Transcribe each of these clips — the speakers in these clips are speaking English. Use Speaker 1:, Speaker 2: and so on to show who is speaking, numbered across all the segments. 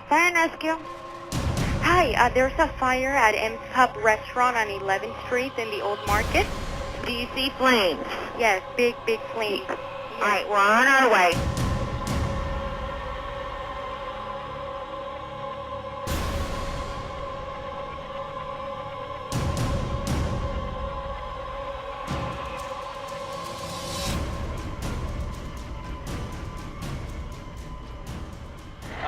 Speaker 1: Fire and rescue. Hi, there's a fire at M's Hub Restaurant on 11th Street in the Old Market.
Speaker 2: Do you see flames?
Speaker 1: Yes, big flames. Yes.
Speaker 2: All right, we're on our way.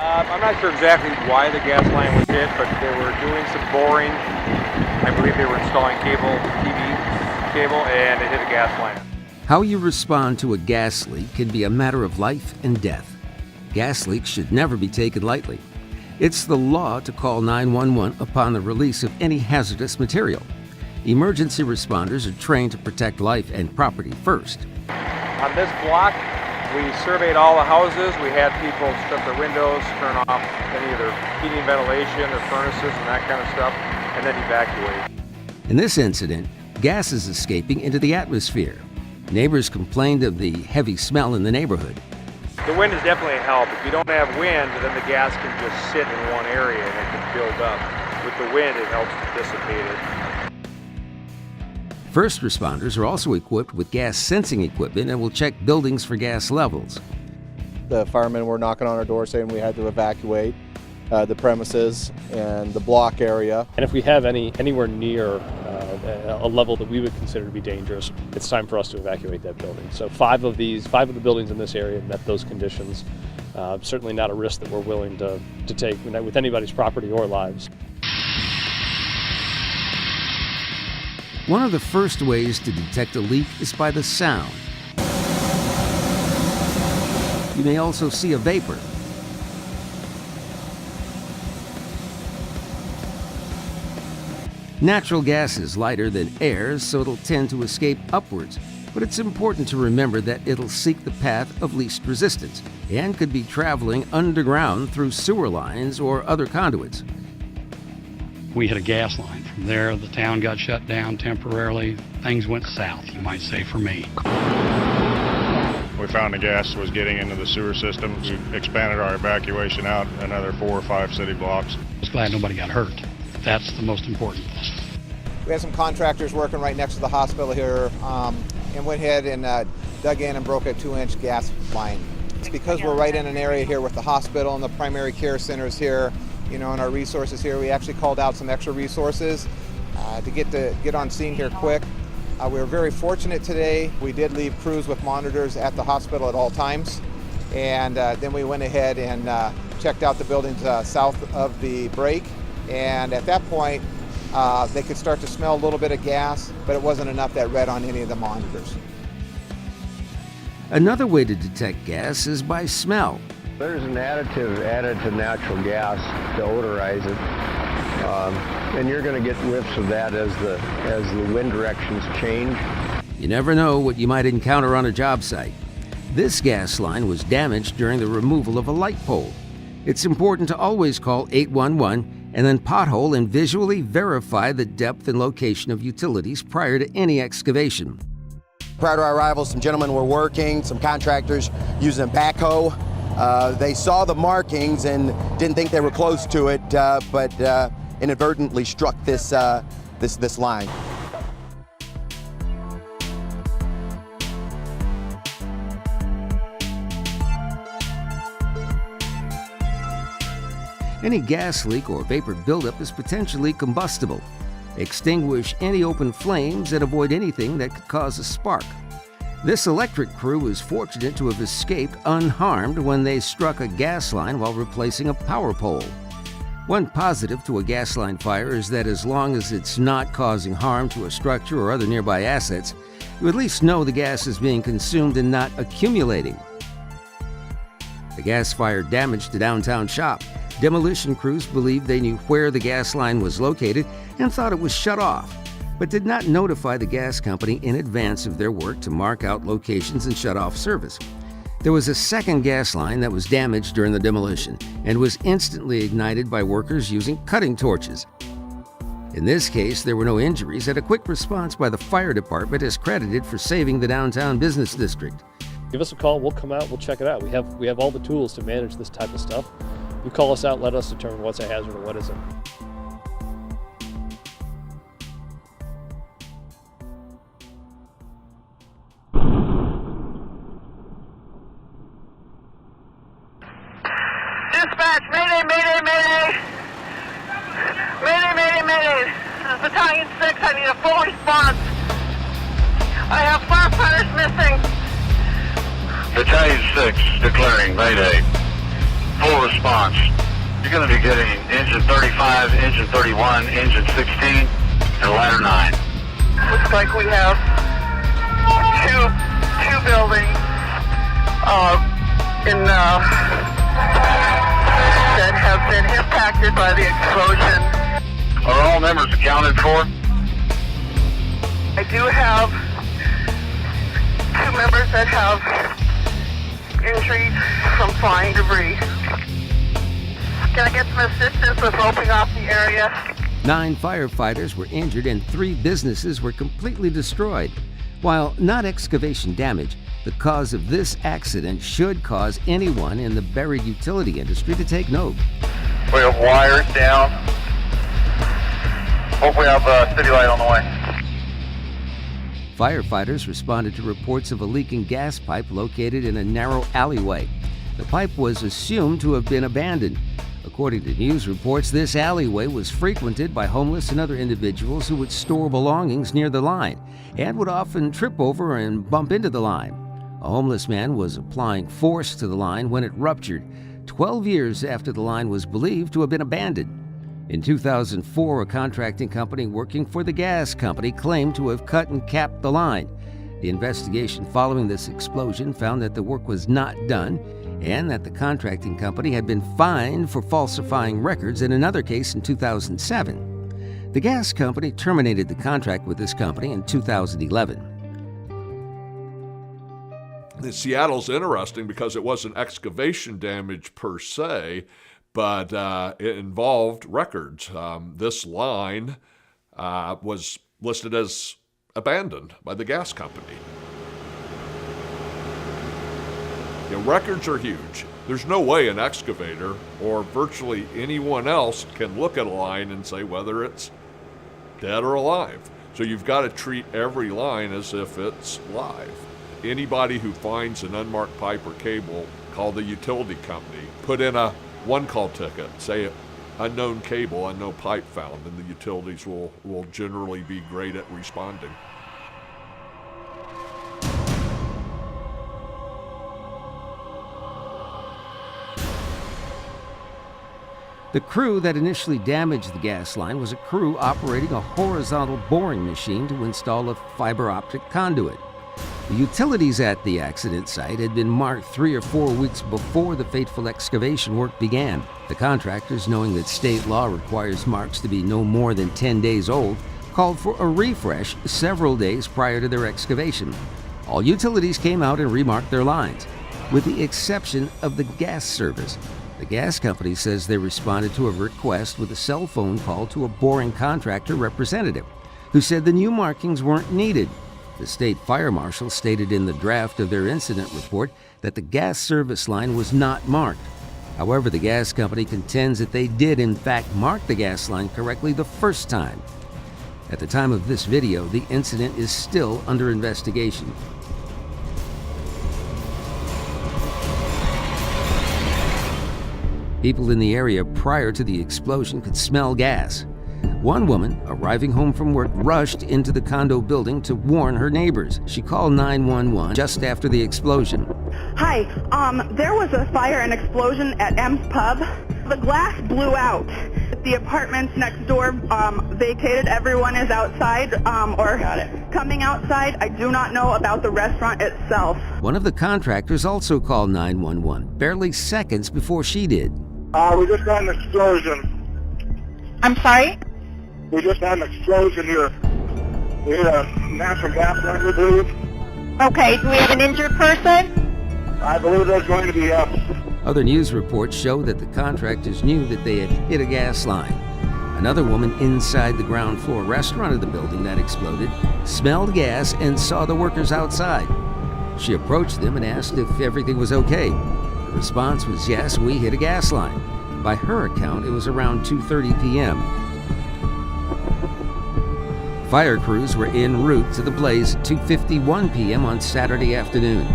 Speaker 3: I'm not sure exactly why the gas line was hit, but they were doing some boring. I believe they were installing TV cable, and it hit a gas line.
Speaker 4: How you respond to a gas leak can be a matter of life and death. Gas leaks should never be taken lightly. It's the law to call 911 upon the release of any hazardous material. Emergency responders are trained to protect life and property first.
Speaker 3: On this block, we surveyed all the houses. We had people shut their windows, turn off any of their heating, ventilation, their furnaces, and that kind of stuff, and then evacuate.
Speaker 4: In this incident, gas is escaping into the atmosphere. Neighbors complained of the heavy smell in the neighborhood.
Speaker 3: The wind is definitely a help. If you don't have wind, then the gas can just sit in one area and it can build up. With the wind, it helps to dissipate it.
Speaker 4: First responders are also equipped with gas sensing equipment and will check buildings for gas levels.
Speaker 5: The firemen were knocking on our door saying we had to evacuate the premises and the block area.
Speaker 6: And if we have anywhere near a level that we would consider to be dangerous, it's time for us to evacuate that building. So five of the buildings in this area met those conditions. Certainly not a risk that we're willing to take with anybody's property or lives.
Speaker 4: One of the first ways to detect a leak is by the sound. You may also see a vapor. Natural gas is lighter than air, so it'll tend to escape upwards, but it's important to remember that it'll seek the path of least resistance and could be traveling underground through sewer lines or other conduits.
Speaker 7: We hit a gas line. From there, the town got shut down temporarily. Things went south, you might say, for me.
Speaker 8: We found the gas was getting into the sewer system. We expanded our evacuation out another 4 or 5 city blocks.
Speaker 7: I was glad nobody got hurt. That's the most important.
Speaker 5: We had some contractors working right next to the hospital here and went ahead and dug in and broke a 2-inch gas line. It's because we're right in an area here with the hospital and the primary care centers here, and our resources here. We actually called out some extra resources to get on scene here quick. We were very fortunate today. We did leave crews with monitors at the hospital at all times, and then we went ahead and checked out the buildings south of the break. And at that point, they could start to smell a little bit of gas, but it wasn't enough that read on any of the monitors.
Speaker 4: Another way to detect gas is by smell.
Speaker 9: There's an additive added to natural gas to odorize it, and you're going to get whiffs of that as the wind directions change.
Speaker 4: You never know what you might encounter on a job site. This gas line was damaged during the removal of a light pole. It's important to always call 811 and then pothole and visually verify the depth and location of utilities prior to any excavation.
Speaker 10: Prior to our arrival, some gentlemen were working, some contractors using a backhoe. They saw the markings and didn't think they were close to it, but inadvertently struck this line.
Speaker 4: Any gas leak or vapor buildup is potentially combustible. Extinguish any open flames and avoid anything that could cause a spark. This electric crew was fortunate to have escaped unharmed when they struck a gas line while replacing a power pole. One positive to a gas line fire is that as long as it's not causing harm to a structure or other nearby assets, you at least know the gas is being consumed and not accumulating. The gas fire damaged a downtown shop. Demolition crews believed they knew where the gas line was located and thought it was shut off, but did not notify the gas company in advance of their work to mark out locations and shut off service. There was a second gas line that was damaged during the demolition and was instantly ignited by workers using cutting torches. In this case, there were no injuries, and a quick response by the fire department is credited for saving the downtown business district.
Speaker 6: Give us a call, we'll come out, we'll check it out. We have all the tools to manage this type of stuff. You call us out, let us determine what's a hazard and what isn't.
Speaker 2: Dispatch, mayday, mayday, mayday. Mayday, mayday, mayday. This is Battalion 6. I need a full response. I have firefighters missing.
Speaker 11: Battalion 6 declaring mayday. Full response. You're going to be getting engine 35, engine 31, engine 16, and ladder 9.
Speaker 2: Looks like we have two buildings that have been impacted by the explosion.
Speaker 11: Are all members accounted for?
Speaker 2: I do have 2 members that have injuries from flying debris. Can I get some assistance with roping off the area?
Speaker 4: 9 firefighters were injured and 3 businesses were completely destroyed. While not excavation damage, the cause of this accident should cause anyone in the buried utility industry to take note.
Speaker 11: We have wires down. Hope we have a city light on the way.
Speaker 4: Firefighters responded to reports of a leaking gas pipe located in a narrow alleyway. The pipe was assumed to have been abandoned. According to news reports, this alleyway was frequented by homeless and other individuals who would store belongings near the line and would often trip over and bump into the line. A homeless man was applying force to the line when it ruptured, 12 years after the line was believed to have been abandoned. In 2004, a contracting company working for the gas company claimed to have cut and capped the line. The investigation following this explosion found that the work was not done and that the contracting company had been fined for falsifying records in another case in 2007. The gas company terminated the contract with this company in 2011.
Speaker 12: Seattle's interesting because it wasn't excavation damage per se, but it involved records. This line was listed as abandoned by the gas company. You know, records are huge. There's no way an excavator or virtually anyone else can look at a line and say whether it's dead or alive. So you've got to treat every line as if it's live. Anybody who finds an unmarked pipe or cable, call the utility company, put in a one-call ticket, say unknown cable, unknown pipe found, and the utilities will generally be great at responding.
Speaker 4: The crew that initially damaged the gas line was a crew operating a horizontal boring machine to install a fiber optic conduit. The utilities at the accident site had been marked 3 or 4 weeks before the fateful excavation work began. The contractors, knowing that state law requires marks to be no more than 10 days old, called for a refresh several days prior to their excavation. All utilities came out and remarked their lines, with the exception of the gas service. The gas company says they responded to a request with a cell phone call to a boring contractor representative, who said the new markings weren't needed. The state fire marshal stated in the draft of their incident report that the gas service line was not marked. However, the gas company contends that they did in fact mark the gas line correctly the first time. At the time of this video, the incident is still under investigation. People in the area prior to the explosion could smell gas. One woman, arriving home from work, rushed into the condo building to warn her neighbors. She called 911 just after the explosion.
Speaker 13: Hi, there was a fire and explosion at M's Pub. The glass blew out. The apartments next door vacated. Everyone is outside or coming outside. I do not know about the restaurant itself.
Speaker 4: One of the contractors also called 911, barely seconds before she did.
Speaker 14: We just had an explosion.
Speaker 2: I'm sorry?
Speaker 14: We just had an explosion here. We had a natural gas line, we believe.
Speaker 2: Okay, do we have an injured person?
Speaker 14: I believe there's going to be, yes.
Speaker 4: Other news reports show that the contractors knew that they had hit a gas line. Another woman inside the ground floor restaurant of the building that exploded smelled gas and saw the workers outside. She approached them and asked if everything was okay. The response was, yes, we hit a gas line. By her account, it was around 2:30 p.m. Fire crews were en route to the blaze at 2:51 p.m. on Saturday afternoon.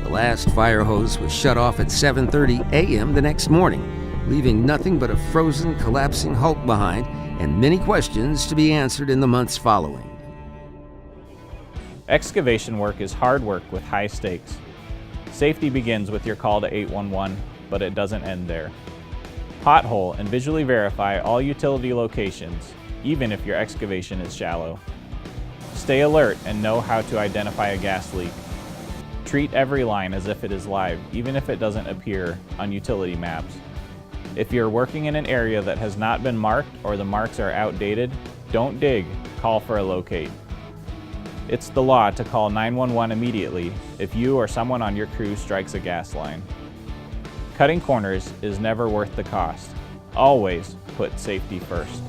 Speaker 4: The last fire hose was shut off at 7:30 a.m. the next morning, leaving nothing but a frozen, collapsing hulk behind and many questions to be answered in the months following.
Speaker 15: Excavation work is hard work with high stakes. Safety begins with your call to 811, but it doesn't end there. Pothole and visually verify all utility locations, even if your excavation is shallow. Stay alert and know how to identify a gas leak. Treat every line as if it is live, even if it doesn't appear on utility maps. If you're working in an area that has not been marked or the marks are outdated, don't dig, call for a locate. It's the law to call 911 immediately if you or someone on your crew strikes a gas line. Cutting corners is never worth the cost. Always put safety first.